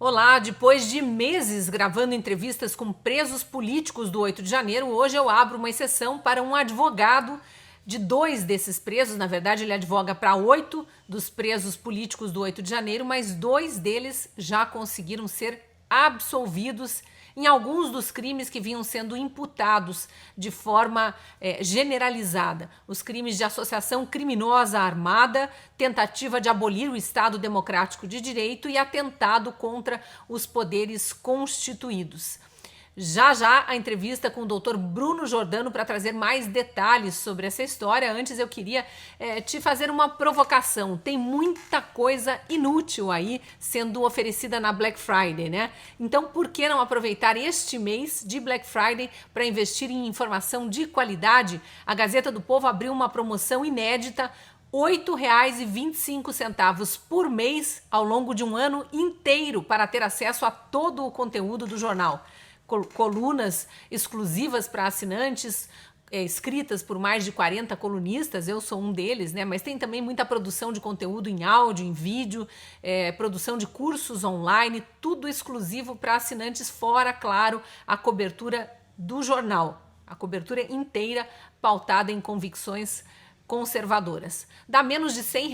Olá, depois de meses gravando entrevistas com presos políticos do 8 de janeiro, hoje eu abro uma exceção para um advogado de dois desses presos. Na verdade, ele advoga para 8 dos presos políticos do 8 de janeiro, mas dois deles já conseguiram ser absolvidos em alguns dos crimes que vinham sendo imputados de forma generalizada. Os crimes de associação criminosa armada, tentativa de abolir o Estado Democrático de Direito e atentado contra os poderes constituídos. Já já a entrevista com o Dr. Bruno Jordano para trazer mais detalhes sobre essa história. Antes eu queria te fazer uma provocação. Tem muita coisa inútil aí sendo oferecida na Black Friday, né? Então por que não aproveitar este mês de Black Friday para investir em informação de qualidade? A Gazeta do Povo abriu uma promoção inédita, R$ 8,25 por mês ao longo de um ano inteiro para ter acesso a todo o conteúdo do jornal. Colunas exclusivas para assinantes, escritas por mais de 40 colunistas, eu sou um deles, né? Mas tem também muita produção de conteúdo em áudio, em vídeo, produção de cursos online, tudo exclusivo para assinantes, fora, claro, a cobertura do jornal, a cobertura inteira pautada em convicções conservadoras. Dá menos de R$ 100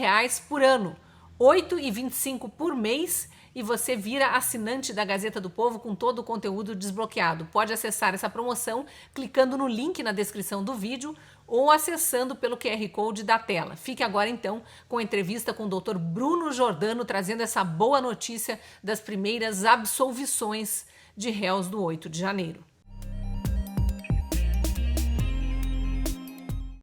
por ano, R$ 8,25 por mês, e você vira assinante da Gazeta do Povo com todo o conteúdo desbloqueado. Pode acessar essa promoção clicando no link na descrição do vídeo ou acessando pelo QR Code da tela. Fique agora então com a entrevista com o Dr. Bruno Jordano, trazendo essa boa notícia das primeiras absolvições de réus do 8 de janeiro.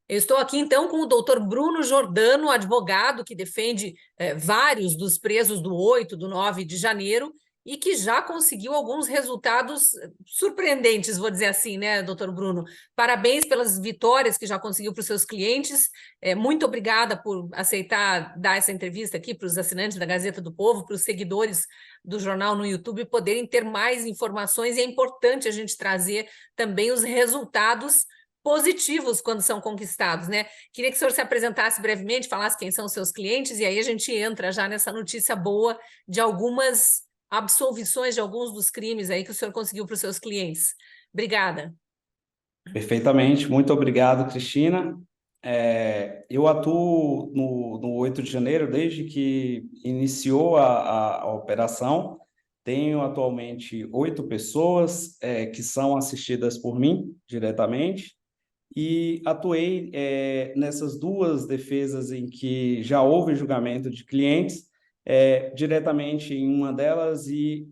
Eu estou aqui então com o Dr. Bruno Jordano, advogado que defende vários dos presos do 8, do 9 de janeiro e que já conseguiu alguns resultados surpreendentes, vou dizer assim, né, doutor Bruno? Parabéns pelas vitórias que já conseguiu para os seus clientes. Muito obrigada por aceitar dar essa entrevista aqui para os assinantes da Gazeta do Povo, para os seguidores do jornal no YouTube poderem ter mais informações. E é importante a gente trazer também os resultados positivos quando são conquistados, né? Queria que o senhor se apresentasse brevemente, falasse quem são os seus clientes, e aí a gente entra já nessa notícia boa de algumas absolvições de alguns dos crimes aí que o senhor conseguiu para os seus clientes. Obrigada. Perfeitamente, muito obrigado, Cristina. Eu atuo no 8 de janeiro desde que iniciou a operação. Tenho atualmente 8 pessoas que são assistidas por mim diretamente e atuei nessas duas defesas em que já houve julgamento de clientes, diretamente em uma delas e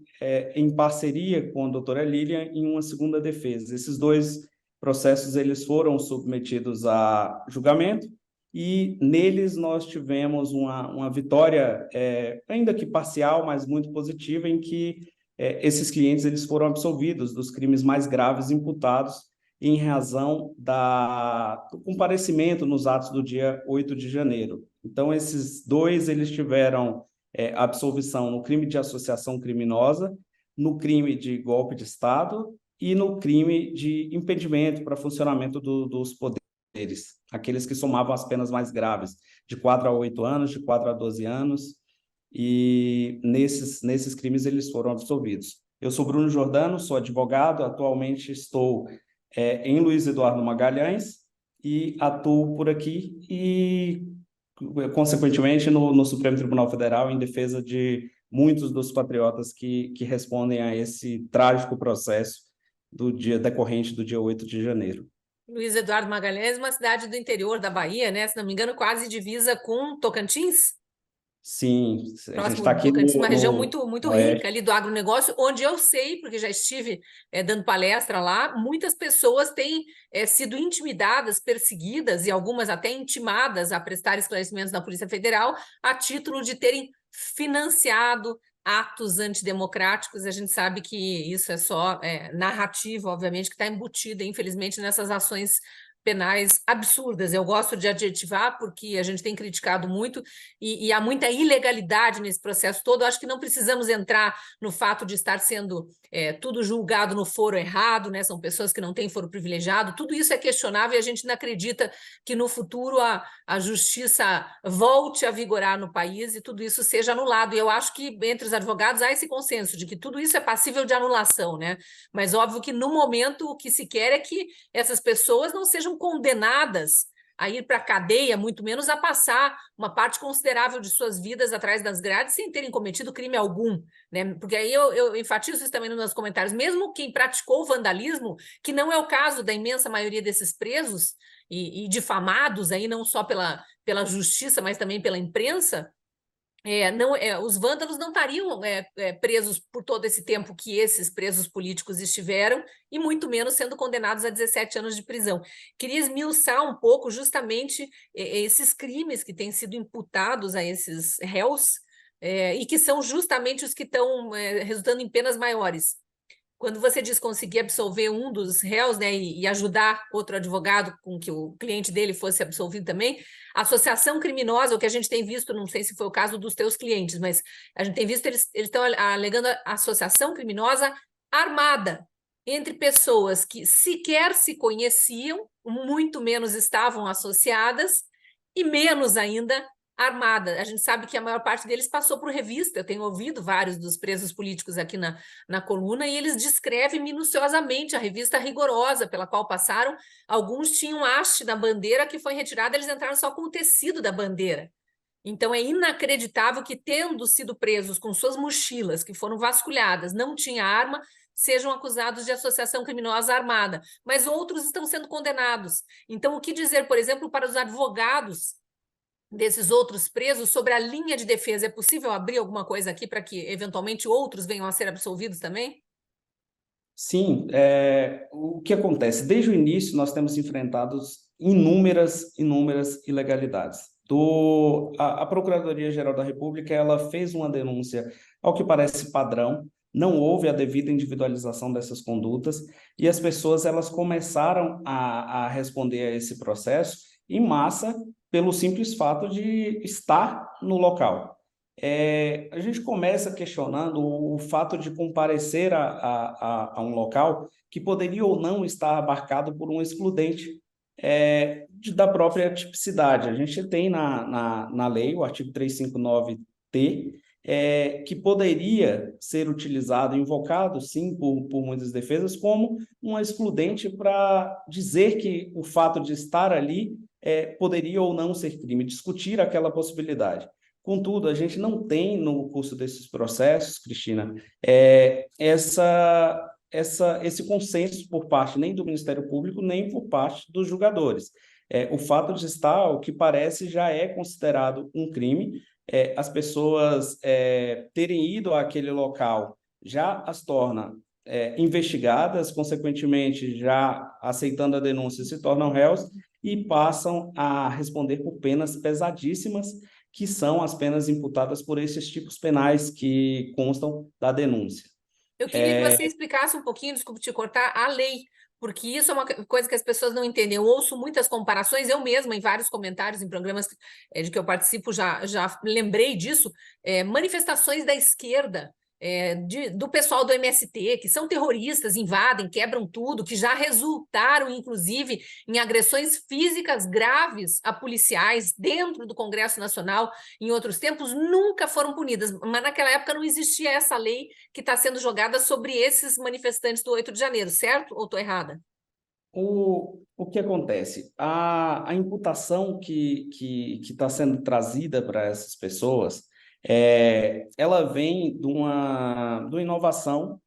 em parceria com a doutora Lilian em uma segunda defesa. Esses dois processos eles foram submetidos a julgamento e neles nós tivemos uma vitória, ainda que parcial, mas muito positiva, em que esses clientes eles foram absolvidos dos crimes mais graves imputados em razão do comparecimento nos atos do dia 8 de janeiro. Então, esses dois eles tiveram absolvição no crime de associação criminosa, no crime de golpe de Estado e no crime de impedimento para funcionamento dos poderes, aqueles que somavam as penas mais graves, de 4 a 8 anos, de 4 a 12 anos, e nesses crimes eles foram absolvidos. Eu sou Bruno Jordano, sou advogado, atualmente estou em Luiz Eduardo Magalhães e atuo por aqui e, consequentemente, no Supremo Tribunal Federal em defesa de muitos dos patriotas que respondem a esse trágico processo decorrente do dia 8 de janeiro. Luiz Eduardo Magalhães, uma cidade do interior da Bahia, né? Se não me engano, quase divisa com Tocantins. Sim, a gente Próximo está do aqui Tocantins, uma região no muito rica Oeste. ali do agronegócio, onde eu sei, porque já estive dando palestra lá, muitas pessoas têm sido intimidadas, perseguidas e algumas até intimadas a prestar esclarecimentos na Polícia Federal a título de terem financiado atos antidemocráticos. A gente sabe que isso é só narrativa, obviamente, que está embutida, infelizmente, nessas ações penais absurdas. Eu gosto de adjetivar porque a gente tem criticado muito e há muita ilegalidade nesse processo todo. Eu acho que não precisamos entrar no fato de estar sendo tudo julgado no foro errado, né? São pessoas que não têm foro privilegiado. Tudo isso é questionável e a gente não acredita que no futuro a justiça volte a vigorar no país e tudo isso seja anulado. E eu acho que entre os advogados há esse consenso de que tudo isso é passível de anulação, né? Mas óbvio que no momento o que se quer é que essas pessoas não sejam condenadas a ir para a cadeia, muito menos a passar uma parte considerável de suas vidas atrás das grades sem terem cometido crime algum, né? Porque aí eu enfatizo isso também nos meus comentários, mesmo quem praticou vandalismo, que não é o caso da imensa maioria desses presos e difamados aí não só pela justiça, mas também pela imprensa, não, os vândalos não estariam presos por todo esse tempo que esses presos políticos estiveram, e muito menos sendo condenados a 17 anos de prisão. Queria esmiuçar um pouco justamente esses crimes que têm sido imputados a esses réus, e que são justamente os que estão resultando em penas maiores. Quando você diz conseguir absolver um dos réus, né, e ajudar outro advogado com que o cliente dele fosse absolvido também, associação criminosa, o que a gente tem visto, não sei se foi o caso dos teus clientes, mas a gente tem visto eles estão alegando associação criminosa armada entre pessoas que sequer se conheciam, muito menos estavam associadas e menos ainda armada. A gente sabe que a maior parte deles passou por revista. Eu tenho ouvido vários dos presos políticos aqui na coluna e eles descrevem minuciosamente a revista rigorosa pela qual passaram. Alguns tinham haste da bandeira que foi retirada, eles entraram só com o tecido da bandeira. Então é inacreditável que, tendo sido presos com suas mochilas, que foram vasculhadas, não tinha arma, sejam acusados de associação criminosa armada. Mas outros estão sendo condenados. Então, o que dizer, por exemplo, para os advogados desses outros presos sobre a linha de defesa? É possível abrir alguma coisa aqui para que, eventualmente, outros venham a ser absolvidos também? Sim, o que acontece? Desde o início, nós temos enfrentado inúmeras ilegalidades. A Procuradoria-Geral da República, ela fez uma denúncia, ao que parece padrão, não houve a devida individualização dessas condutas, e as pessoas elas começaram a responder a esse processo em massa, pelo simples fato de estar no local. A gente começa questionando o fato de comparecer a um local que poderia ou não estar abarcado por um excludente da própria tipicidade. A gente tem na lei, o artigo 359-T, que poderia ser utilizado, invocado, sim, por muitas defesas, como um excludente para dizer que o fato de estar ali poderia ou não ser crime, discutir aquela possibilidade. Contudo, a gente não tem no curso desses processos, Cristina, esse consenso por parte nem do Ministério Público, nem por parte dos julgadores. O fato de estar, o que parece, já é considerado um crime. As pessoas terem ido àquele local já as torna investigadas, consequentemente, já aceitando a denúncia, se tornam réus e passam a responder por penas pesadíssimas, que são as penas imputadas por esses tipos penais que constam da denúncia. Eu queria que você explicasse um pouquinho, desculpe te cortar, a lei, porque isso é uma coisa que as pessoas não entendem. Eu ouço muitas comparações, eu mesma, em vários comentários, em programas de que eu participo, já lembrei disso, manifestações da esquerda, do pessoal do MST, que são terroristas, invadem, quebram tudo, que já resultaram, inclusive, em agressões físicas graves a policiais dentro do Congresso Nacional, em outros tempos, nunca foram punidas. Mas naquela época não existia essa lei que está sendo jogada sobre esses manifestantes do 8 de janeiro, certo? Ou estou errada? O que acontece? A imputação que está sendo trazida para essas pessoas, ela vem de uma inovação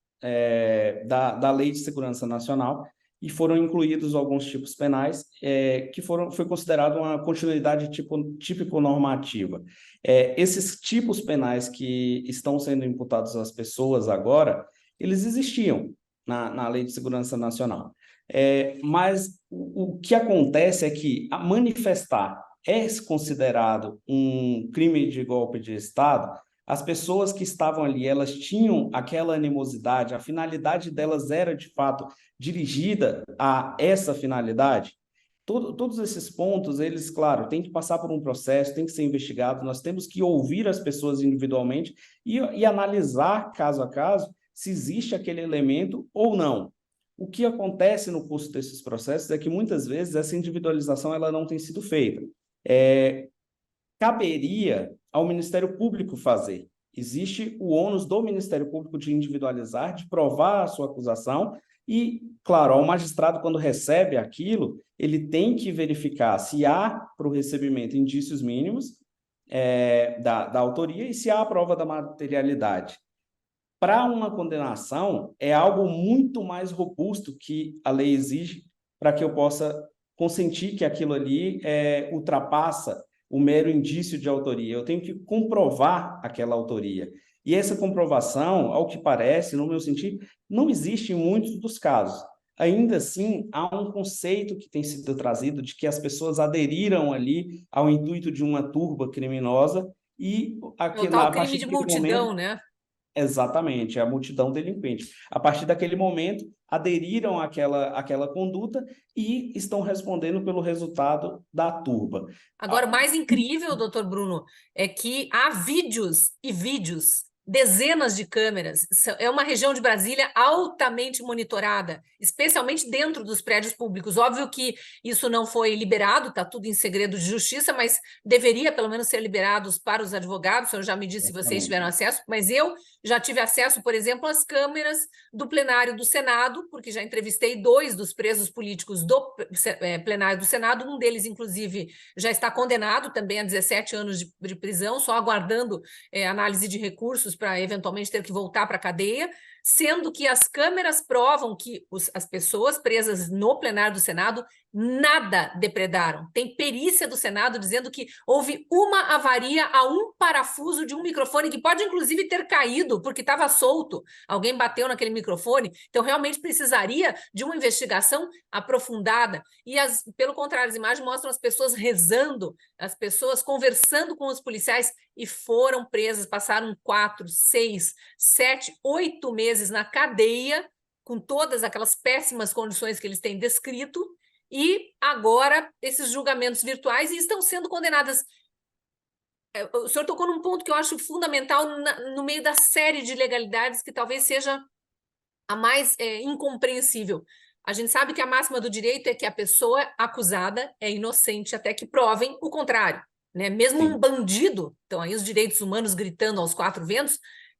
da Lei de Segurança Nacional, e foram incluídos alguns tipos penais foi considerado uma continuidade típico-normativa. Esses tipos penais que estão sendo imputados às pessoas agora, eles existiam na Lei de Segurança Nacional. Mas o que acontece é que a manifestar é considerado um crime de golpe de Estado. As pessoas que estavam ali, elas tinham aquela animosidade, a finalidade delas era, de fato, dirigida a essa finalidade. todos esses pontos, eles, claro, têm que passar por um processo, têm que ser investigados, nós temos que ouvir as pessoas individualmente e analisar caso a caso se existe aquele elemento ou não. O que acontece no curso desses processos é que muitas vezes essa individualização ela não tem sido feita. Caberia ao Ministério Público fazer. Existe o ônus do Ministério Público de individualizar, de provar a sua acusação e, claro, ao magistrado, quando recebe aquilo, ele tem que verificar se há para o recebimento indícios mínimos da autoria e se há a prova da materialidade. Para uma condenação, é algo muito mais robusto que a lei exige para que eu possa consentir que aquilo ali ultrapassa o mero indício de autoria. Eu tenho que comprovar aquela autoria. E essa comprovação, ao que parece, no meu sentido, não existe em muitos dos casos. Ainda assim, há um conceito que tem sido trazido de que as pessoas aderiram ali ao intuito de uma turba criminosa e O a tal crime partir de daquele momento. multidão, né? Exatamente, a multidão delinquente. A partir daquele momento, aderiram àquela conduta e estão respondendo pelo resultado da turba. Agora, o mais incrível, doutor Bruno, é que há vídeos e vídeos, dezenas de câmeras. É uma região de Brasília altamente monitorada, especialmente dentro dos prédios públicos. Óbvio que isso não foi liberado, está tudo em segredo de justiça, mas deveria pelo menos ser liberado para os advogados. O senhor já me disse se vocês tiveram acesso, mas eu já tive acesso, por exemplo, às câmeras do plenário do Senado, porque já entrevistei 2 dos presos políticos do plenário do Senado, um deles, inclusive, já está condenado também a 17 anos de prisão, só aguardando análise de recursos para eventualmente ter que voltar para a cadeia, sendo que as câmeras provam que as pessoas presas no plenário do Senado nada depredaram. Tem perícia do Senado dizendo que houve uma avaria a um parafuso de um microfone que pode, inclusive, ter caído porque estava solto. Alguém bateu naquele microfone. Então, realmente precisaria de uma investigação aprofundada. E, pelo contrário, as imagens mostram as pessoas rezando, as pessoas conversando com os policiais e foram presas, passaram 4, 6, 7, 8 meses na cadeia, com todas aquelas péssimas condições que eles têm descrito, e agora esses julgamentos virtuais e estão sendo condenadas. O senhor tocou num ponto que eu acho fundamental no meio da série de ilegalidades que talvez seja a mais incompreensível. A gente sabe que a máxima do direito é que a pessoa acusada é inocente até que provem o contrário, né? Mesmo um bandido, então aí os direitos humanos gritando aos 4 ventos,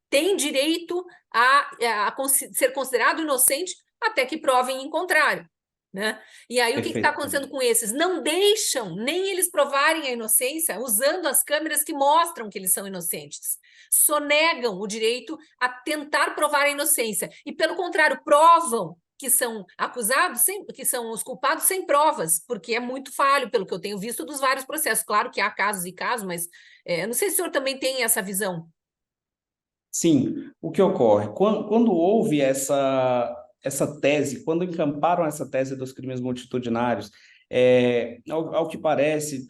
tem direito a ser considerado inocente até que provem em contrário. Né? E aí o que está acontecendo com esses? Não deixam nem eles provarem a inocência usando as câmeras que mostram que eles são inocentes. Sonegam o direito a tentar provar a inocência. E, pelo contrário, provam que são acusados, que são os culpados sem provas, porque é muito falho, pelo que eu tenho visto dos vários processos. Claro que há casos e casos, mas não sei se o senhor também tem essa visão. Sim, o que ocorre? Quando houve essa tese, quando encamparam essa tese dos crimes multitudinários, ao que parece,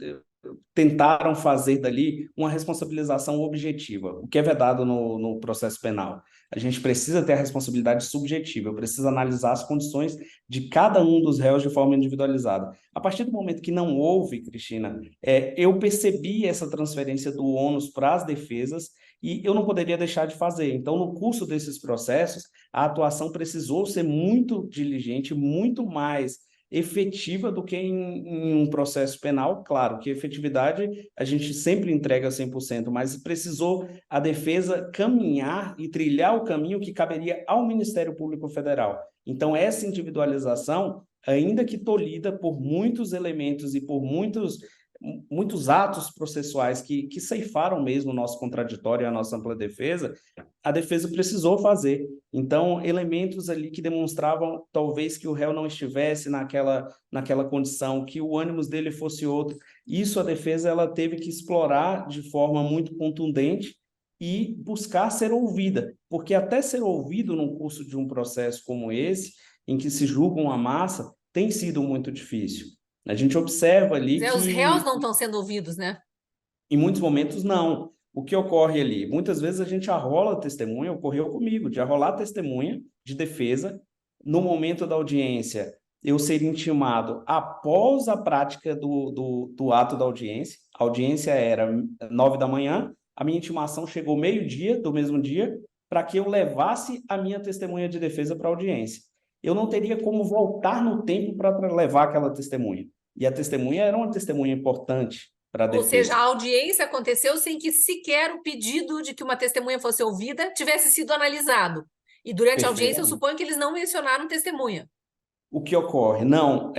tentaram fazer dali uma responsabilização objetiva, o que é vedado no processo penal. A gente precisa ter a responsabilidade subjetiva, eu preciso analisar as condições de cada um dos réus de forma individualizada. A partir do momento que não houve, Cristina, eu percebi essa transferência do ônus para as defesas e eu não poderia deixar de fazer. Então, no curso desses processos, a atuação precisou ser muito diligente, muito mais efetiva do que em um processo penal. Claro que efetividade a gente sempre entrega 100%, mas precisou a defesa caminhar e trilhar o caminho que caberia ao Ministério Público Federal. Então, essa individualização, ainda que tolhida por muitos elementos e por muitos atos processuais que ceifaram mesmo o nosso contraditório e a nossa ampla defesa, a defesa precisou fazer. Então, elementos ali que demonstravam talvez que o réu não estivesse naquela condição, que o ânimo dele fosse outro, isso a defesa ela teve que explorar de forma muito contundente e buscar ser ouvida, porque até ser ouvido no curso de um processo como esse, em que se julga uma massa, tem sido muito difícil. A gente observa ali que... Os réus não estão sendo ouvidos, né? Em muitos momentos, não. O que ocorre ali? Muitas vezes a gente arrola testemunha, ocorreu comigo, de arrolar testemunha de defesa no momento da audiência. eu ser intimado após a prática do ato da audiência. A audiência era 9 da manhã, a minha intimação chegou meio-dia do mesmo dia, para que eu levasse a minha testemunha de defesa para a audiência. Eu não teria como voltar no tempo para levar aquela testemunha. E a testemunha era uma testemunha importante para a Ou seja, defesa. a audiência aconteceu sem que sequer o pedido de que uma testemunha fosse ouvida tivesse sido analisado. E durante a audiência, eu Perfeitamente. suponho que eles não mencionaram testemunha. O que ocorre? Não,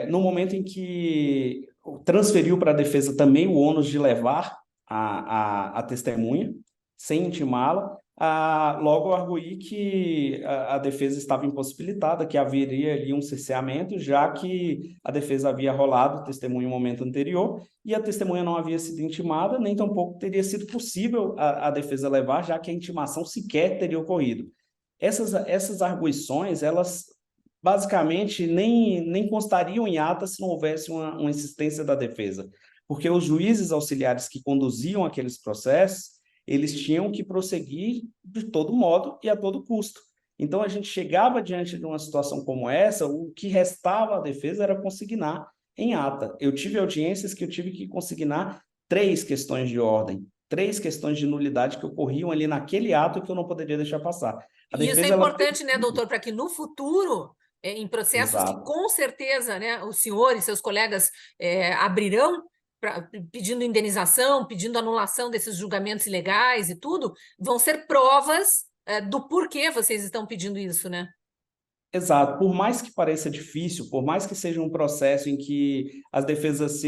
no momento em que transferiu para a defesa também o ônus de levar a testemunha, sem intimá-la, logo eu arguí que a defesa estava impossibilitada, que haveria ali um cerceamento, já que a defesa havia rolado o testemunho no momento anterior e a testemunha não havia sido intimada, nem tampouco teria sido possível a defesa levar, já que a intimação sequer teria ocorrido. Essas arguições, elas basicamente nem constariam em ata se não houvesse uma insistência da defesa, porque os juízes auxiliares que conduziam aqueles processos, eles tinham que prosseguir de todo modo e a todo custo. Então, a gente chegava diante de uma situação como essa, o que restava à defesa era consignar em ata. Eu tive audiências que eu tive que consignar 3 questões de ordem, 3 questões de nulidade que ocorriam ali naquele ato que eu não poderia deixar passar. A E isso é defesa, ela... importante, né, doutor, para que no futuro, em processos que Exato. com certeza, né, o senhor e seus colegas abrirão, pedindo indenização, pedindo anulação desses julgamentos ilegais e tudo, vão ser provas do porquê vocês estão pedindo isso, né? Exato. Por mais que pareça difícil, por mais que seja um processo em que as defesas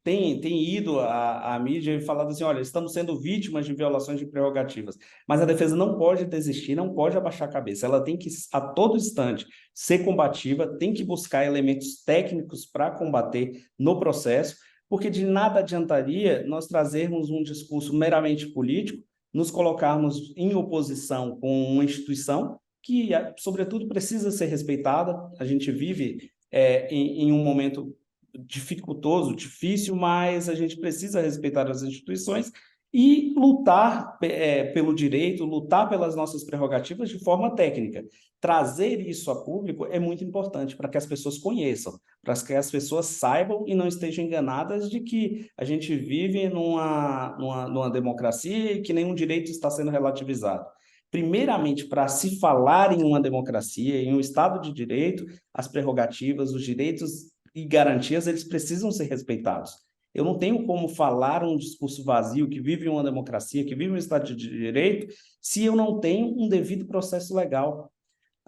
têm ido à mídia e falado assim, olha, estamos sendo vítimas de violações de prerrogativas, mas a defesa não pode desistir, não pode abaixar a cabeça, ela tem que, a todo instante, ser combativa, tem que buscar elementos técnicos para combater no processo, porque de nada adiantaria nós trazermos um discurso meramente político, nos colocarmos em oposição com uma instituição que, sobretudo, precisa ser respeitada. A gente vive em um momento dificultoso, difícil, mas a gente precisa respeitar as instituições e lutar pelo direito, lutar pelas nossas prerrogativas de forma técnica. Trazer isso a público é muito importante para que as pessoas conheçam, para que as pessoas saibam e não estejam enganadas de que a gente vive numa democracia e que nenhum direito está sendo relativizado. Primeiramente, para se falar em uma democracia, em um Estado de Direito, as prerrogativas, os direitos e garantias, eles precisam ser respeitados. Eu não tenho como falar um discurso vazio que vive uma democracia, que vive um Estado de Direito, se eu não tenho um devido processo legal.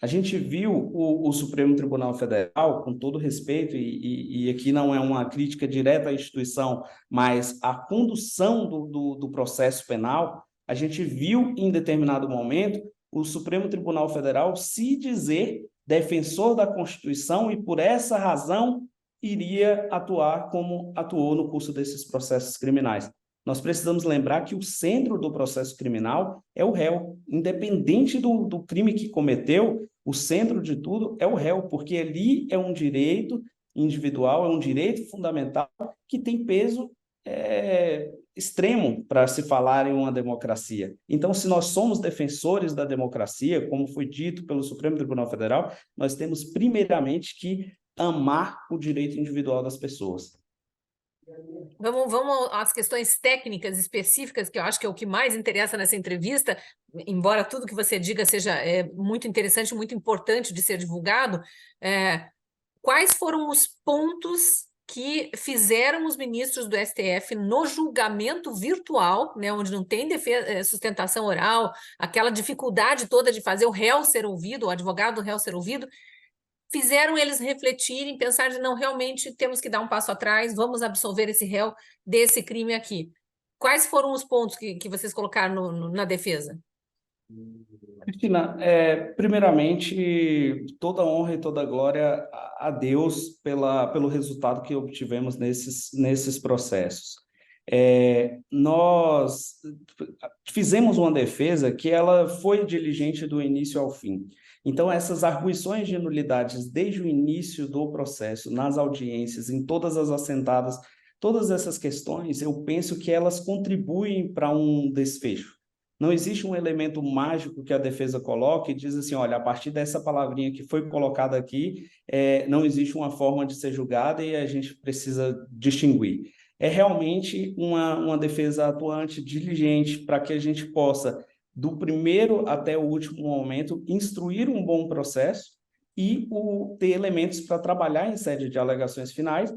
A gente viu o Supremo Tribunal Federal, com todo respeito, e aqui não é uma crítica direta à instituição, mas a condução do processo penal, a gente viu em determinado momento o Supremo Tribunal Federal se dizer defensor da Constituição e, por essa razão, iria atuar como atuou no curso desses processos criminais. Nós precisamos lembrar que o centro do processo criminal é o réu. Independente do crime que cometeu, o centro de tudo é o réu, porque ali é um direito individual, é um direito fundamental que tem peso extremo para se falar em uma democracia. Então, se nós somos defensores da democracia, como foi dito pelo Supremo Tribunal Federal, nós temos primeiramente que amar o direito individual das pessoas. Vamos às questões técnicas específicas, que eu acho que é o que mais interessa nessa entrevista, embora tudo que você diga seja muito interessante, muito importante de ser divulgado. Quais foram os pontos que fizeram os ministros do STF no julgamento virtual, né, onde não tem sustentação oral, aquela dificuldade toda de fazer o réu ser ouvido, o advogado do réu ser ouvido, fizeram eles refletirem, pensar de não, realmente temos que dar um passo atrás, vamos absolver esse réu desse crime aqui. Quais foram os pontos que vocês colocaram na defesa? Cristina, primeiramente, toda honra e toda glória a Deus pelo resultado que obtivemos nesses processos. Nós fizemos uma defesa que ela foi diligente do início ao fim. Então, essas arguições de nulidades desde o início do processo, nas audiências, em todas as assentadas, todas essas questões, eu penso que elas contribuem para um desfecho. Não existe um elemento mágico que a defesa coloque e diz assim, olha, a partir dessa palavrinha que foi colocada aqui, não existe uma forma de ser julgada e a gente precisa distinguir. É realmente uma defesa atuante, diligente, para que a gente possa, do primeiro até o último momento, instruir um bom processo e ter elementos para trabalhar em sede de alegações finais,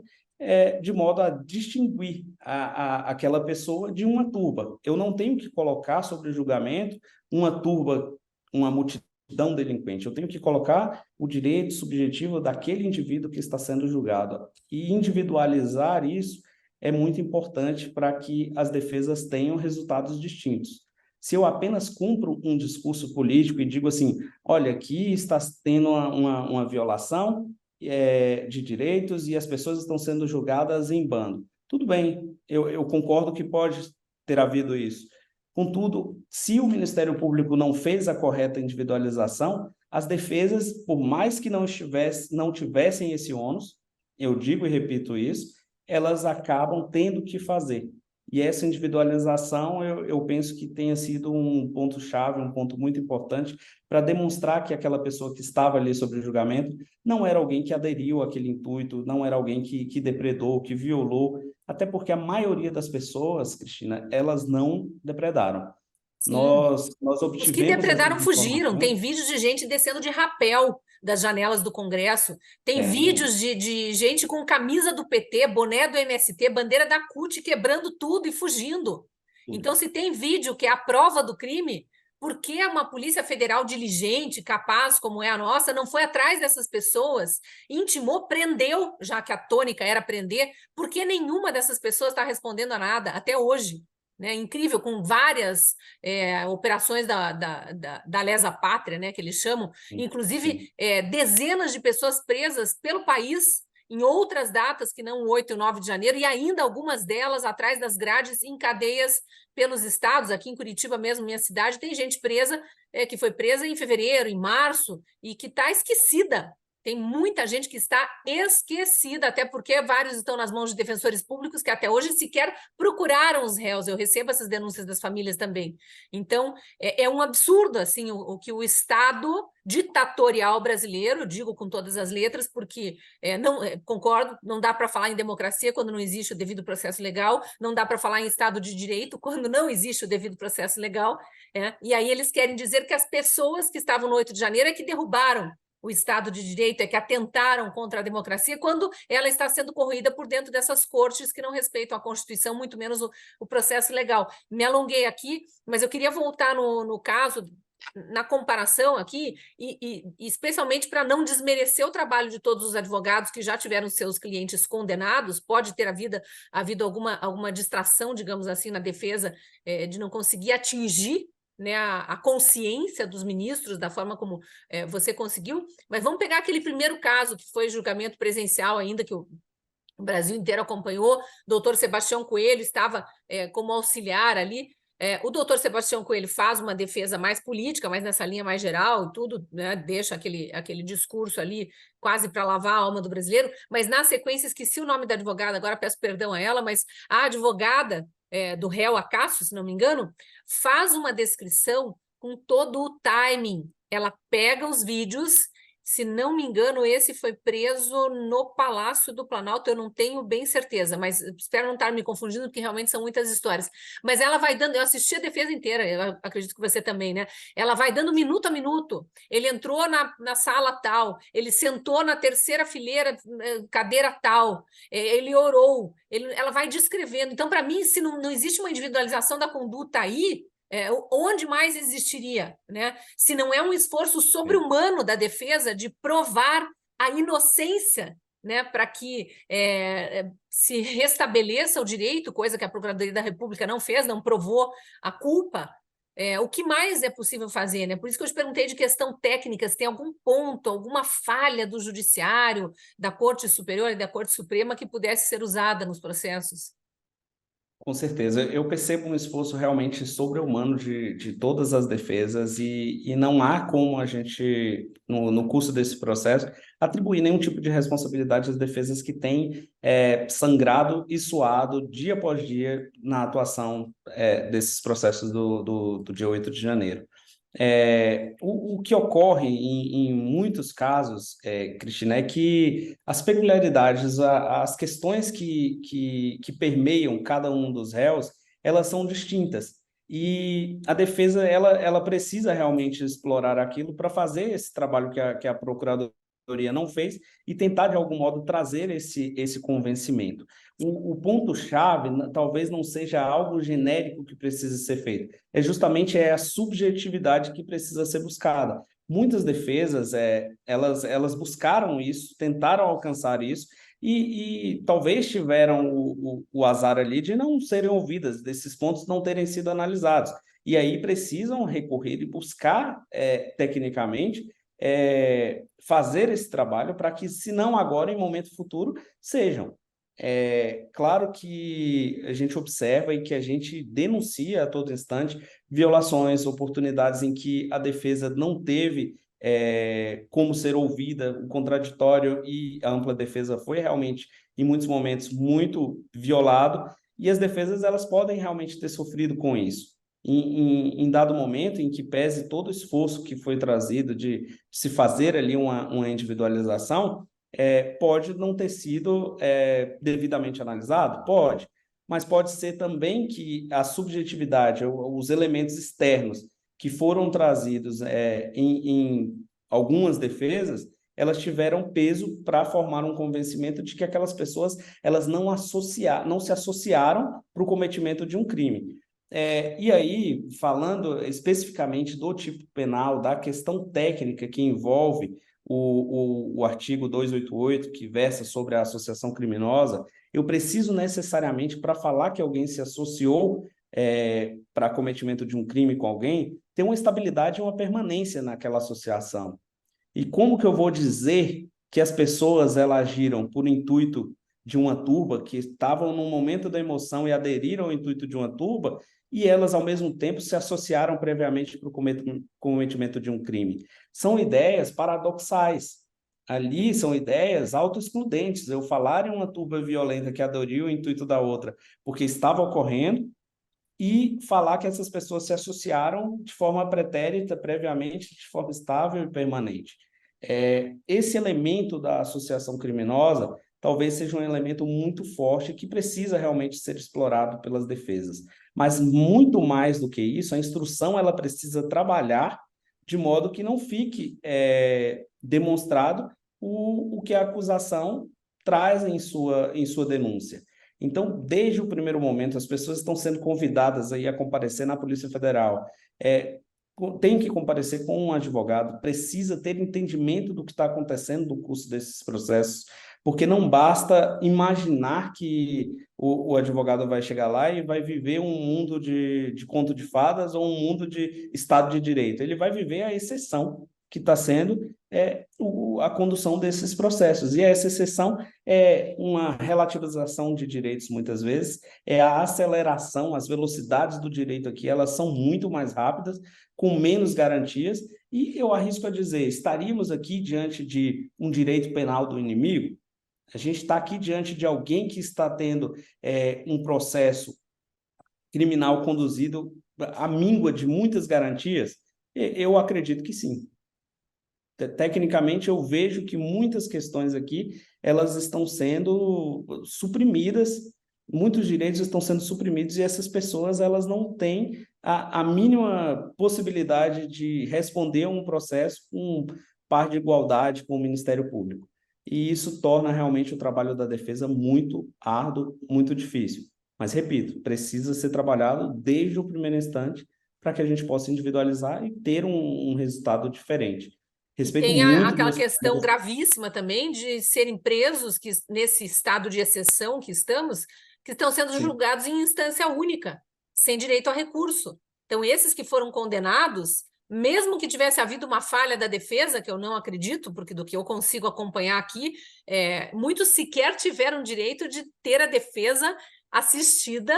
de modo a distinguir aquela pessoa de uma turba. Eu não tenho que colocar sobre julgamento uma turba, uma multidão delinquente. Eu tenho que colocar o direito subjetivo daquele indivíduo que está sendo julgado. E individualizar isso é muito importante para que as defesas tenham resultados distintos. Se eu apenas cumpro um discurso político e digo assim, olha, aqui está tendo uma violação de direitos e as pessoas estão sendo julgadas em bando. Tudo bem, eu concordo que pode ter havido isso. Contudo, se o Ministério Público não fez a correta individualização, as defesas, por mais que não tivessem esse ônus, eu digo e repito isso, elas acabam tendo que fazer. E essa individualização, eu penso que tenha sido um ponto-chave, um ponto muito importante para demonstrar que aquela pessoa que estava ali sobre o julgamento não era alguém que aderiu àquele intuito, não era alguém que depredou, que violou, até porque a maioria das pessoas, Cristina, elas não depredaram. Sim. Nós Os que obtivemos depredaram essas fugiram. informações. Tem vídeos de gente descendo de rapel das janelas do Congresso. Tem Tem, vídeos de gente com camisa do PT, boné do MST, bandeira da CUT, quebrando tudo e fugindo. Então, se tem vídeo que é a prova do crime, por que uma Polícia Federal diligente, capaz como é a nossa, não foi atrás dessas pessoas, intimou, prendeu, já que a tônica era prender, por que nenhuma dessas pessoas está respondendo a nada até hoje? Né? Incrível, com várias operações da lesa pátria, né, que eles chamam, sim, sim. inclusive dezenas de pessoas presas pelo país em outras datas que não o 8 e 9 de janeiro, e ainda algumas delas atrás das grades em cadeias pelos estados. Aqui em Curitiba mesmo, minha cidade, tem gente presa que foi presa em fevereiro, em março, e que está esquecida. Tem muita gente que está esquecida, até porque vários estão nas mãos de defensores públicos que até hoje sequer procuraram os réus. Eu recebo essas denúncias das famílias também. Então, é um absurdo assim o que o Estado ditatorial brasileiro, digo com todas as letras, porque concordo, não dá para falar em democracia quando não existe o devido processo legal, não dá para falar em Estado de Direito quando não existe o devido processo legal. E aí eles querem dizer que as pessoas que estavam no 8 de janeiro é que derrubaram o Estado de Direito, é que atentaram contra a democracia, quando ela está sendo corroída por dentro dessas cortes que não respeitam a Constituição, muito menos o processo legal. Me alonguei aqui, mas eu queria voltar no caso, na comparação aqui, e especialmente para não desmerecer o trabalho de todos os advogados que já tiveram seus clientes condenados. Pode ter havido alguma distração, digamos assim, na defesa, de não conseguir atingir, né, a consciência dos ministros da forma como você conseguiu, mas vamos pegar aquele primeiro caso que foi julgamento presencial ainda, que o Brasil inteiro acompanhou. Doutor Sebastião Coelho estava como auxiliar ali. O doutor Sebastião Coelho faz uma defesa mais política, mas nessa linha mais geral e tudo, né, deixa aquele discurso ali quase para lavar a alma do brasileiro, mas na sequência esqueci o nome da advogada, agora peço perdão a ela, mas a advogada do réu Acácio, se não me engano, faz uma descrição com todo o timing. Ela pega os vídeos. Se não me engano, esse foi preso no Palácio do Planalto, eu não tenho bem certeza, mas espero não estar me confundindo, porque realmente são muitas histórias. Mas ela vai dando, eu assisti a defesa inteira, eu acredito que você também, né? Ela vai dando minuto a minuto. Ele entrou na sala tal, ele sentou na terceira fileira, cadeira tal, ele orou, ela vai descrevendo. Então, para mim, se não existe uma individualização da conduta aí, onde mais existiria, né? Se não é um esforço sobre-humano da defesa de provar a inocência, né, para que se restabeleça o direito, coisa que a Procuradoria da República não fez, não provou a culpa. O que mais é possível fazer, né? Por isso que eu te perguntei de questão técnica, se tem algum ponto, alguma falha do Judiciário, da Corte Superior e da Corte Suprema que pudesse ser usada nos processos. Com certeza, eu percebo um esforço realmente sobre-humano de todas as defesas e não há como a gente, no curso desse processo, atribuir nenhum tipo de responsabilidade às defesas que têm sangrado e suado dia após dia na atuação desses processos do dia 8 de janeiro. O que ocorre em muitos casos, Cristina, é que as peculiaridades, as questões que permeiam cada um dos réus, elas são distintas. E a defesa, ela precisa realmente explorar aquilo para fazer esse trabalho que a Procuradoria não fez e tentar, de algum modo, trazer esse convencimento. O ponto-chave talvez não seja algo genérico que precisa ser feito, justamente a subjetividade que precisa ser buscada. Muitas defesas, elas buscaram isso, tentaram alcançar isso, e talvez tiveram o azar ali de não serem ouvidas, desses pontos não terem sido analisados. E aí precisam recorrer e buscar, tecnicamente, fazer esse trabalho para que, se não agora, em momento futuro, sejam. É claro que a gente observa e que a gente denuncia a todo instante violações, oportunidades em que a defesa não teve como ser ouvida, o contraditório e a ampla defesa foi realmente, em muitos momentos, muito violado, e as defesas elas podem realmente ter sofrido com isso. Em dado momento em que pese todo o esforço que foi trazido de se fazer ali uma individualização, pode não ter sido devidamente analisado? Pode, mas pode ser também que a subjetividade, os elementos externos que foram trazidos em algumas defesas, elas tiveram peso para formar um convencimento de que aquelas pessoas elas não se associaram para o cometimento de um crime. E aí, falando especificamente do tipo penal, da questão técnica que envolve o artigo 288, que versa sobre a associação criminosa, eu preciso necessariamente, para falar que alguém se associou para cometimento de um crime com alguém, ter uma estabilidade e uma permanência naquela associação. E como que eu vou dizer que as pessoas elas agiram por intuito de uma turba, que estavam no momento da emoção e aderiram ao intuito de uma turba, e elas, ao mesmo tempo, se associaram previamente para o cometimento de um crime? São ideias paradoxais. Ali são ideias autoexcludentes. Eu falar em uma turba violenta que aderiu ao intuito da outra porque estava ocorrendo, e falar que essas pessoas se associaram de forma pretérita, previamente, de forma estável e permanente. Esse elemento da associação criminosa talvez seja um elemento muito forte que precisa realmente ser explorado pelas defesas. Mas, muito mais do que isso, a instrução ela precisa trabalhar de modo que não fique demonstrado o que a acusação traz em sua denúncia. Então, desde o primeiro momento, as pessoas estão sendo convidadas aí a comparecer na Polícia Federal. Tem que comparecer com um advogado, precisa ter entendimento do que está acontecendo no curso desses processos, porque não basta imaginar que o advogado vai chegar lá e vai viver um mundo de conto de fadas ou um mundo de Estado de Direito. Ele vai viver a exceção que está sendo a condução desses processos. E essa exceção é uma relativização de direitos, muitas vezes, é a aceleração, as velocidades do direito aqui, elas são muito mais rápidas, com menos garantias, e eu arrisco a dizer, estaríamos aqui diante de um direito penal do inimigo? A gente está aqui diante de alguém que está tendo um processo criminal conduzido à míngua de muitas garantias? Eu acredito que sim. Tecnicamente, eu vejo que muitas questões aqui, elas estão sendo suprimidas, muitos direitos estão sendo suprimidos e essas pessoas, elas não têm a mínima possibilidade de responder a um processo com um par de igualdade com o Ministério Público. E isso torna realmente o trabalho da defesa muito árduo, muito difícil. Mas, repito, precisa ser trabalhado desde o primeiro instante para que a gente possa individualizar e ter um resultado diferente. E Respeito tem muito aquela meus questão colegas. gravíssima também de serem presos, que nesse estado de exceção que estamos, que estão sendo Sim, julgados em instância única, sem direito a recurso. Então, esses que foram condenados, mesmo que tivesse havido uma falha da defesa, que eu não acredito, porque do que eu consigo acompanhar aqui, muitos sequer tiveram direito de ter a defesa assistida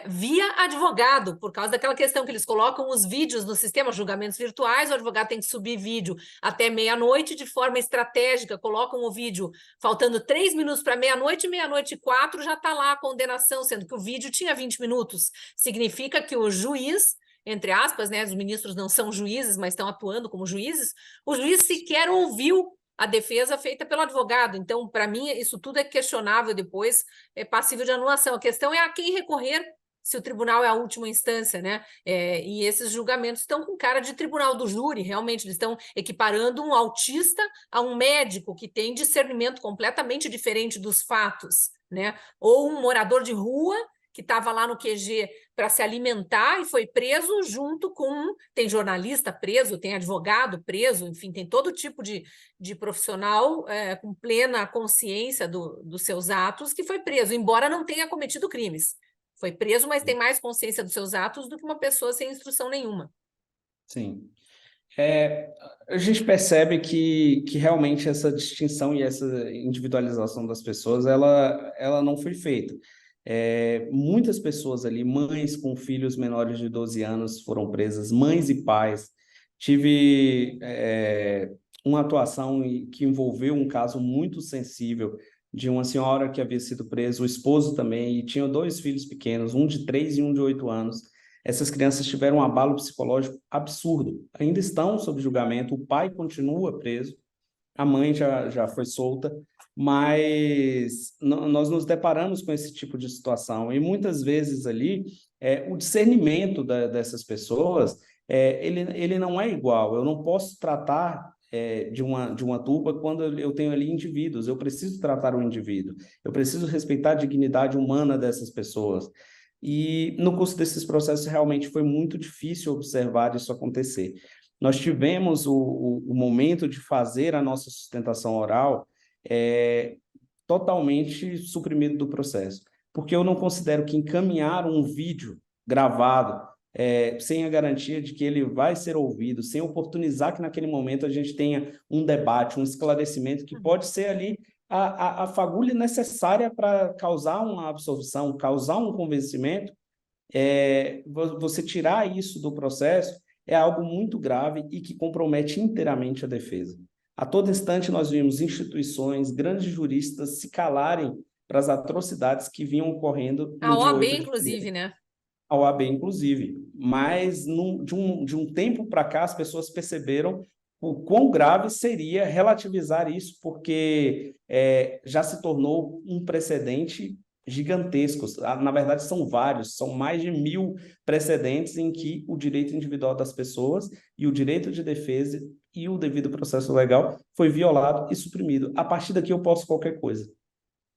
via advogado, por causa daquela questão que eles colocam os vídeos no sistema, julgamentos virtuais, o advogado tem que subir vídeo até meia-noite de forma estratégica, colocam o vídeo faltando 3 minutos para meia-noite, meia-noite e 4 já está lá a condenação, sendo que o vídeo tinha 20 minutos. Significa que o juiz, entre aspas, né, os ministros não são juízes, mas estão atuando como juízes, o juiz sequer ouviu a defesa feita pelo advogado. Então, para mim, isso tudo é questionável depois, é passível de anulação. A questão é a quem recorrer, se o tribunal é a última instância, né? E esses julgamentos estão com cara de tribunal do júri, realmente, eles estão equiparando um autista a um médico que tem discernimento completamente diferente dos fatos, né? Ou um morador de rua que estava lá no QG para se alimentar e foi preso junto com... Tem jornalista preso, tem advogado preso, enfim, tem todo tipo de profissional com plena consciência dos seus atos que foi preso, embora não tenha cometido crimes. Foi preso, mas tem mais consciência dos seus atos do que uma pessoa sem instrução nenhuma. Sim. A gente percebe que realmente essa distinção e essa individualização das pessoas, ela não foi feita. Muitas pessoas ali, mães com filhos menores de 12 anos foram presas, mães e pais. Tive uma atuação que envolveu um caso muito sensível de uma senhora que havia sido presa, o esposo também, e tinha 2 filhos pequenos, um de 3 e um de 8 anos. Essas crianças tiveram um abalo psicológico absurdo, ainda estão sob julgamento, o pai continua preso, a mãe já foi solta, mas nós nos deparamos com esse tipo de situação, e muitas vezes ali, o discernimento dessas pessoas, ele não é igual. Eu não posso tratar de uma turba quando eu tenho ali indivíduos, eu preciso tratar o indivíduo, eu preciso respeitar a dignidade humana dessas pessoas. E no curso desses processos realmente foi muito difícil observar isso acontecer. Nós tivemos o momento de fazer a nossa sustentação oral totalmente suprimido do processo, porque eu não considero que encaminhar um vídeo gravado sem a garantia de que ele vai ser ouvido, sem oportunizar que naquele momento a gente tenha um debate, um esclarecimento que pode ser ali a fagulha necessária para causar uma absolvição, causar um convencimento, você tirar isso do processo é algo muito grave e que compromete inteiramente a defesa. A todo instante nós vimos instituições, grandes juristas se calarem para as atrocidades que vinham ocorrendo A no dia OAB, 8 de inclusive, janeiro. né? A OAB, inclusive. Mas de um tempo para cá as pessoas perceberam o quão grave seria relativizar isso, porque já se tornou um precedente gigantesco. Na verdade, são vários, são mais de 1000 precedentes em que o direito individual das pessoas e o direito de defesa e o devido processo legal foi violado e suprimido. A partir daqui eu posso qualquer coisa.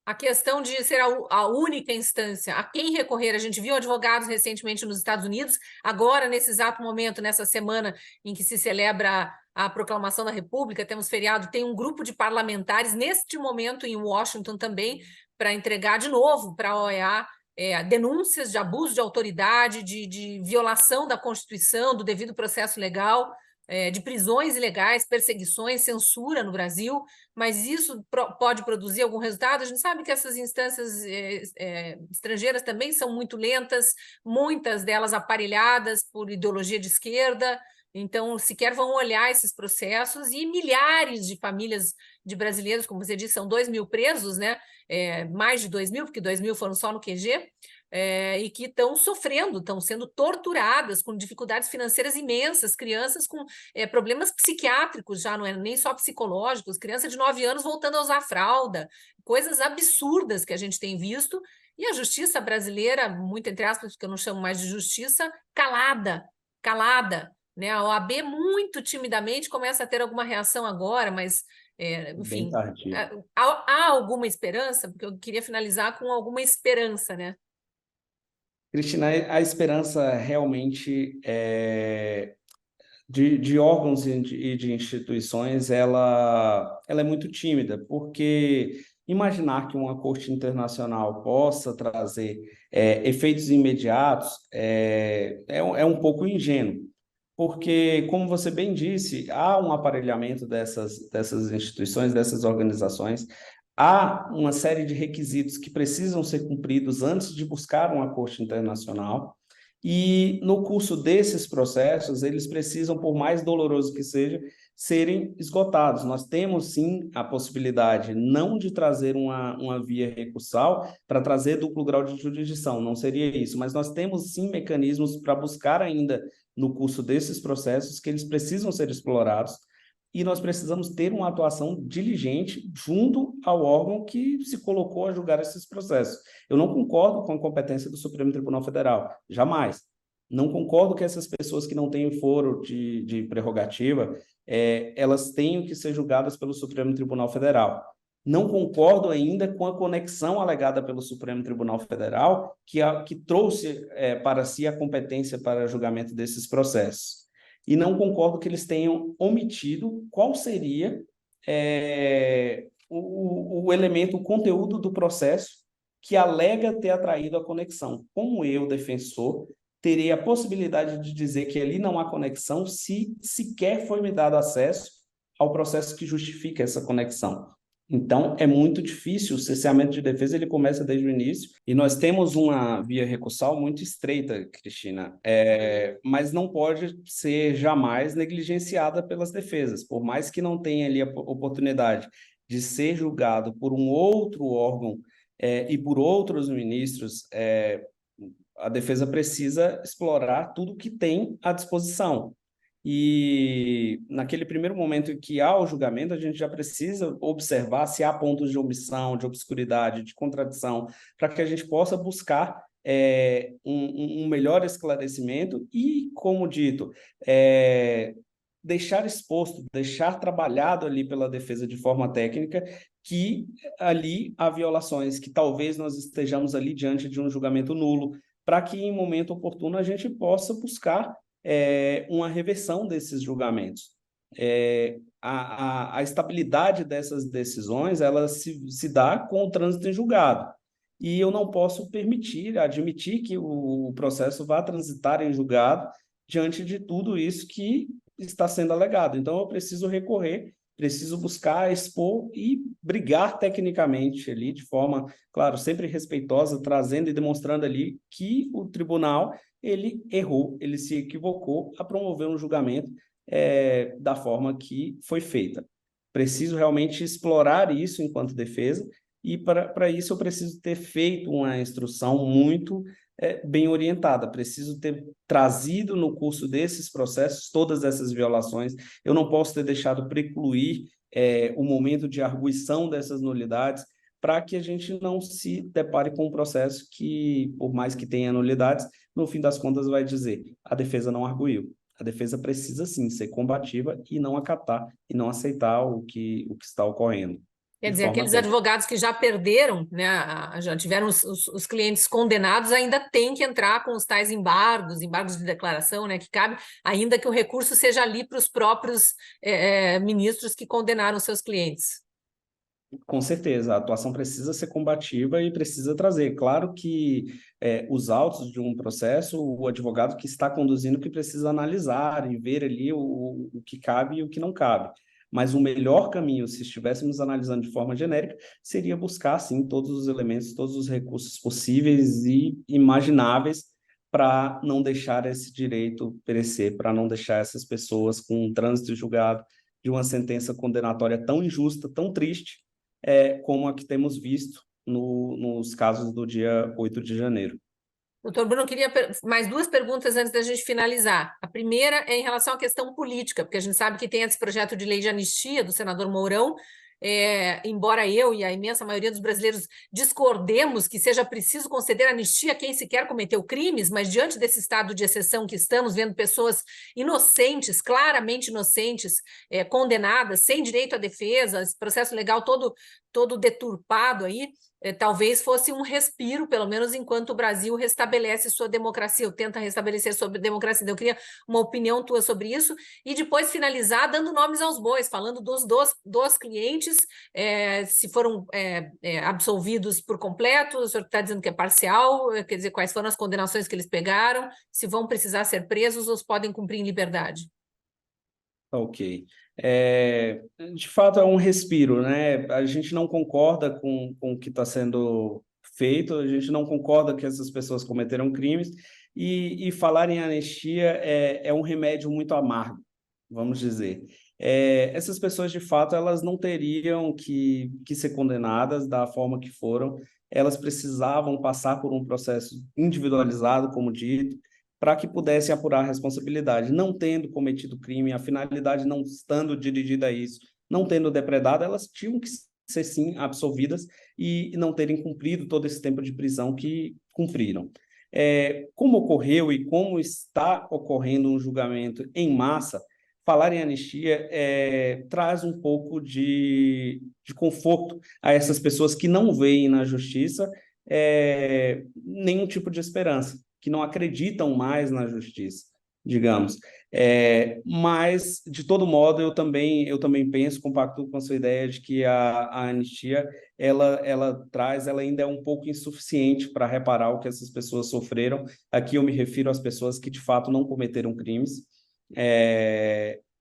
A questão de ser a única instância a quem recorrer, a gente viu advogados recentemente nos Estados Unidos, agora, nesse exato momento, nessa semana em que se celebra a proclamação da República, temos feriado, tem um grupo de parlamentares, neste momento, em Washington também, para entregar de novo para a OEA denúncias de abuso de autoridade, de violação da Constituição, do devido processo legal, de prisões ilegais, perseguições, censura no Brasil, mas isso pode produzir algum resultado? A gente sabe que essas instâncias estrangeiras também são muito lentas, muitas delas aparelhadas por ideologia de esquerda, então sequer vão olhar esses processos, e milhares de famílias de brasileiros, como você disse, são 2.000 presos, né? Mais de 2.000, porque 2.000 foram só no QG, e que estão sofrendo, estão sendo torturadas, com dificuldades financeiras imensas, crianças com problemas psiquiátricos já, não é nem só psicológicos, criança de 9 anos voltando a usar fralda, coisas absurdas que a gente tem visto, e a justiça brasileira, muito entre aspas, porque eu não chamo mais de justiça, calada, né? A OAB muito timidamente começa a ter alguma reação agora, mas, Bem enfim, tardio. há alguma esperança? Porque eu queria finalizar com alguma esperança, né? Cristina, a esperança realmente de órgãos e de instituições, ela é muito tímida, porque imaginar que uma corte internacional possa trazer efeitos imediatos é um pouco ingênuo, porque, como você bem disse, há um aparelhamento dessas instituições, dessas organizações, Há uma série de requisitos que precisam ser cumpridos antes de buscar uma corte internacional, e no curso desses processos, eles precisam, por mais doloroso que seja, serem esgotados. Nós temos, sim, a possibilidade não de trazer uma via recursal para trazer duplo grau de jurisdição, não seria isso, mas nós temos, sim, mecanismos para buscar ainda no curso desses processos que eles precisam ser explorados, e nós precisamos ter uma atuação diligente junto ao órgão que se colocou a julgar esses processos. Eu não concordo com a competência do Supremo Tribunal Federal, jamais. Não concordo que essas pessoas que não têm foro de prerrogativa, elas tenham que ser julgadas pelo Supremo Tribunal Federal. Não concordo ainda com a conexão alegada pelo Supremo Tribunal Federal, que trouxe para si a competência para julgamento desses processos. E não concordo que eles tenham omitido qual seria o elemento, o conteúdo do processo que alega ter atraído a conexão. Como eu, defensor, terei a possibilidade de dizer que ali não há conexão se sequer foi me dado acesso ao processo que justifica essa conexão. Então, é muito difícil, o cerceamento de defesa ele começa desde o início, e nós temos uma via recursal muito estreita, Cristina, mas não pode ser jamais negligenciada pelas defesas, por mais que não tenha ali a oportunidade de ser julgado por um outro órgão e por outros ministros, a defesa precisa explorar tudo que tem à disposição. E naquele primeiro momento em que há o julgamento, a gente já precisa observar se há pontos de omissão, de obscuridade, de contradição, para que a gente possa buscar um melhor esclarecimento e, como dito, deixar exposto, deixar trabalhado ali pela defesa de forma técnica que ali há violações, que talvez nós estejamos ali diante de um julgamento nulo, para que em momento oportuno a gente possa buscar uma reversão desses julgamentos. A estabilidade dessas decisões ela se dá com o trânsito em julgado. E eu não posso admitir que o processo vá transitar em julgado diante de tudo isso que está sendo alegado. Então, eu preciso recorrer, preciso buscar, expor e brigar tecnicamente ali, de forma, claro, sempre respeitosa, trazendo e demonstrando ali que o tribunal ele errou, ele se equivocou a promover um julgamento da forma que foi feita. Preciso realmente explorar isso enquanto defesa, e para isso eu preciso ter feito uma instrução muito bem orientada, preciso ter trazido no curso desses processos todas essas violações, eu não posso ter deixado precluir o momento de arguição dessas nulidades, para que a gente não se depare com um processo que, por mais que tenha nulidades, no fim das contas vai dizer, a defesa não arguiu. A defesa precisa, sim, ser combativa e não acatar, e não aceitar o que está ocorrendo. Quer dizer, aqueles advogados que já perderam, né, já tiveram os clientes condenados, ainda têm que entrar com os tais embargos de declaração, né, que cabe, ainda que o recurso seja ali para os próprios ministros que condenaram seus clientes. Com certeza, a atuação precisa ser combativa e precisa trazer. Claro que os autos de um processo, o advogado que está conduzindo que precisa analisar e ver ali o que cabe e o que não cabe. Mas o melhor caminho, se estivéssemos analisando de forma genérica, seria buscar, sim, todos os elementos, todos os recursos possíveis e imagináveis para não deixar esse direito perecer, para não deixar essas pessoas com um trânsito julgado de uma sentença condenatória tão injusta, tão triste, como a que temos visto nos casos do dia 8 de janeiro. Doutor Bruno, eu queria mais duas perguntas antes da gente finalizar. A primeira é em relação à questão política, porque a gente sabe que tem esse projeto de lei de anistia do senador Mourão, embora eu e a imensa maioria dos brasileiros discordemos que seja preciso conceder anistia a quem sequer cometeu crimes, mas diante desse estado de exceção que estamos vendo pessoas inocentes, claramente inocentes, condenadas, sem direito à defesa, esse processo legal todo deturpado aí, talvez fosse um respiro, pelo menos enquanto o Brasil restabelece sua democracia, ou tenta restabelecer sua democracia. Então, eu queria uma opinião tua sobre isso, e depois finalizar dando nomes aos bois, falando dos clientes, se foram absolvidos por completo, o senhor está dizendo que é parcial, quer dizer, quais foram as condenações que eles pegaram, se vão precisar ser presos ou se podem cumprir em liberdade. Ok. De fato, é um respiro, né? A gente não concorda com o que está sendo feito, a gente não concorda que essas pessoas cometeram crimes, e falar em anistia é um remédio muito amargo, vamos dizer. Essas pessoas, de fato, elas não teriam que ser condenadas da forma que foram, elas precisavam passar por um processo individualizado, como dito, para que pudessem apurar a responsabilidade. Não tendo cometido crime, a finalidade não estando dirigida a isso, não tendo depredado, elas tinham que ser, sim, absolvidas e não terem cumprido todo esse tempo de prisão que cumpriram. Como ocorreu e como está ocorrendo um julgamento em massa, falar em anistia traz um pouco de conforto a essas pessoas que não veem na justiça nenhum tipo de esperança, que não acreditam mais na justiça, digamos. Mas, de todo modo, eu também penso, compacto com a sua ideia de que a anistia ela ainda é um pouco insuficiente para reparar o que essas pessoas sofreram. Aqui eu me refiro às pessoas que, de fato, não cometeram crimes.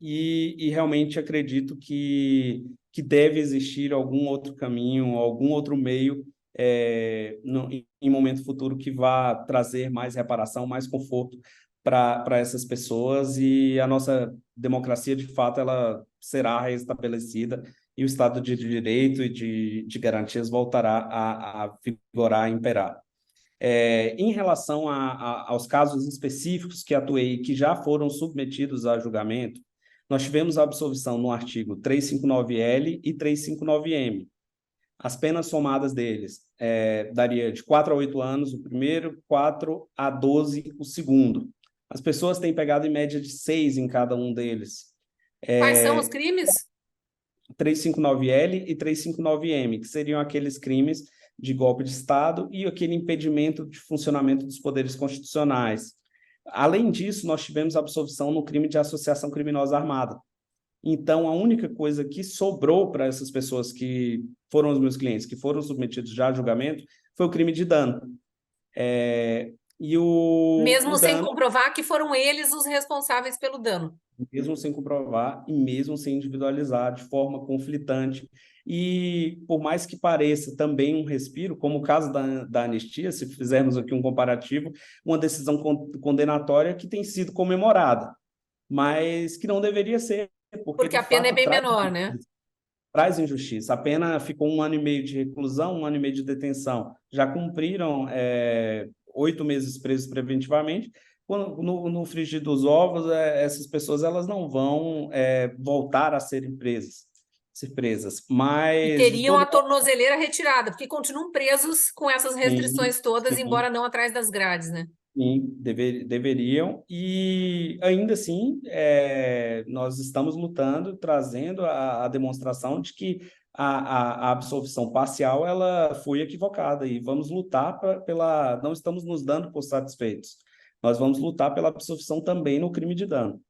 E realmente acredito que deve existir algum outro caminho, algum outro meio em momento futuro que vá trazer mais reparação, mais conforto para essas pessoas, e a nossa democracia, de fato, ela será restabelecida e o Estado de Direito e de garantias voltará a vigorar, a imperar. Em relação aos casos específicos que atuei, que já foram submetidos a julgamento, nós tivemos a absolvição no artigo 359L e 359M. As penas somadas deles daria de 4 a 8 anos o primeiro, 4 a 12 o segundo. As pessoas têm pegado em média de 6 em cada um deles. Quais são os crimes? 359L e 359M, que seriam aqueles crimes de golpe de Estado e aquele impedimento de funcionamento dos poderes constitucionais. Além disso, nós tivemos absolvição no crime de associação criminosa armada. Então, a única coisa que sobrou para essas pessoas que foram os meus clientes, que foram submetidos já a julgamento, foi o crime de dano. E o Mesmo sem dano, comprovar que foram eles os responsáveis pelo dano. mesmo sem comprovar e mesmo sem individualizar, de forma conflitante. E, por mais que pareça também um respiro, como o caso da anistia, se fizermos aqui um comparativo, uma decisão condenatória que tem sido comemorada, mas que não deveria ser, porque, Porque de a pena é fato, bem menor, né? traz injustiça. A pena ficou 1 ano e meio de reclusão, 1 ano e meio de detenção. Já cumpriram 8 meses presos preventivamente. No frigir dos ovos, essas pessoas elas não vão voltar a ser presas. E Mas, de teriam todo a tornozeleira retirada, porque continuam presos com essas sim, restrições todas, embora sim. não atrás das grades, né? Sim, deveriam, e ainda assim nós estamos lutando, trazendo a demonstração de que a absolvição parcial ela foi equivocada, e vamos lutar pela. Não estamos nos dando por satisfeitos, nós vamos lutar pela absolvição também no crime de dano.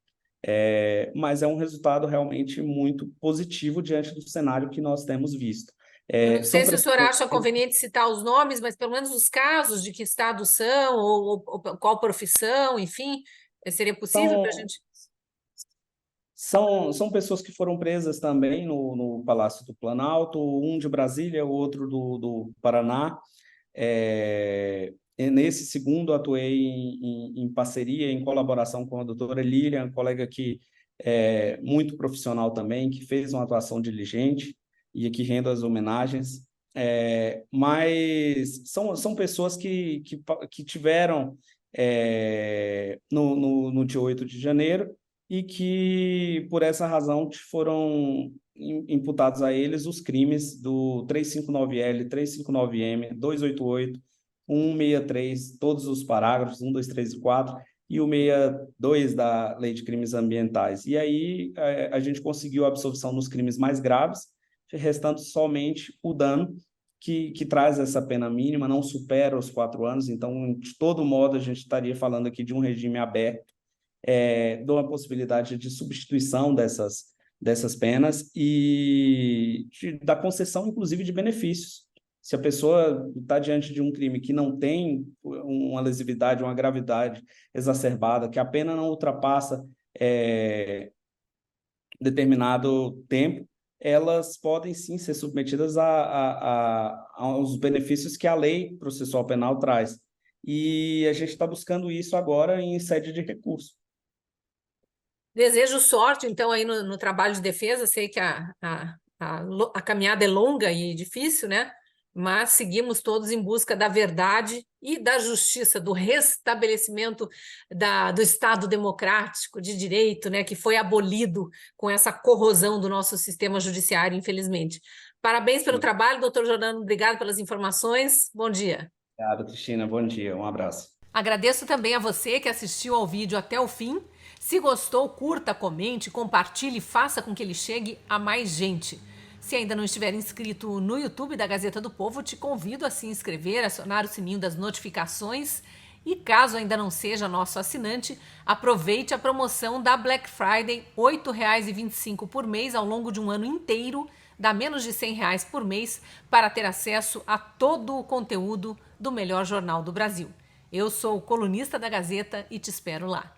Mas é um resultado realmente muito positivo diante do cenário que nós temos visto. Eu não São sei se o senhor precedentes. acha conveniente citar os nomes, mas pelo menos os casos de que estado são, ou qual profissão, enfim, seria possível para a São, gente. são pessoas que foram presas também no Palácio do Planalto, um de Brasília, o outro do Paraná. E nesse segundo, atuei em parceria, em colaboração com a doutora Lilian, colega que é muito profissional também, que fez uma atuação diligente, e aqui rendo as homenagens. Mas são pessoas que tiveram no dia 8 de janeiro, e que, por essa razão, foram imputados a eles os crimes do 359L, 359M, 288, 163, todos os parágrafos, 1, 2, 3 e 4, e o 62 da Lei de Crimes Ambientais. E aí a gente conseguiu a absolvição nos crimes mais graves, restando somente o dano, que traz essa pena mínima, não supera os 4 anos. Então, de todo modo, a gente estaria falando aqui de um regime aberto, de uma possibilidade de substituição dessas penas e da concessão, inclusive, de benefícios. Se a pessoa está diante de um crime que não tem uma lesividade, uma gravidade exacerbada, que a pena não ultrapassa determinado tempo, elas podem sim ser submetidas aos benefícios que a lei processual penal traz. E a gente está buscando isso agora em sede de recurso. Desejo sorte, então, aí no trabalho de defesa. Sei que a caminhada é longa e difícil, né? Mas seguimos todos em busca da verdade e da justiça, do restabelecimento do Estado democrático de direito, né? Que foi abolido com essa corrosão do nosso sistema judiciário, infelizmente. Parabéns pelo trabalho, doutor Jordano. Obrigado pelas informações. Bom dia. Obrigado, Cristina. Bom dia. Um abraço. Agradeço também a você que assistiu ao vídeo até o fim. Se gostou, curta, comente, compartilhe e faça com que ele chegue a mais gente. Se ainda não estiver inscrito no YouTube da Gazeta do Povo, te convido a se inscrever, acionar o sininho das notificações e, caso ainda não seja nosso assinante, aproveite a promoção da Black Friday, R$ 8,25 por mês ao longo de um ano inteiro, dá menos de R$ 100 por mês para ter acesso a todo o conteúdo do melhor jornal do Brasil. Eu sou colunista da Gazeta e te espero lá.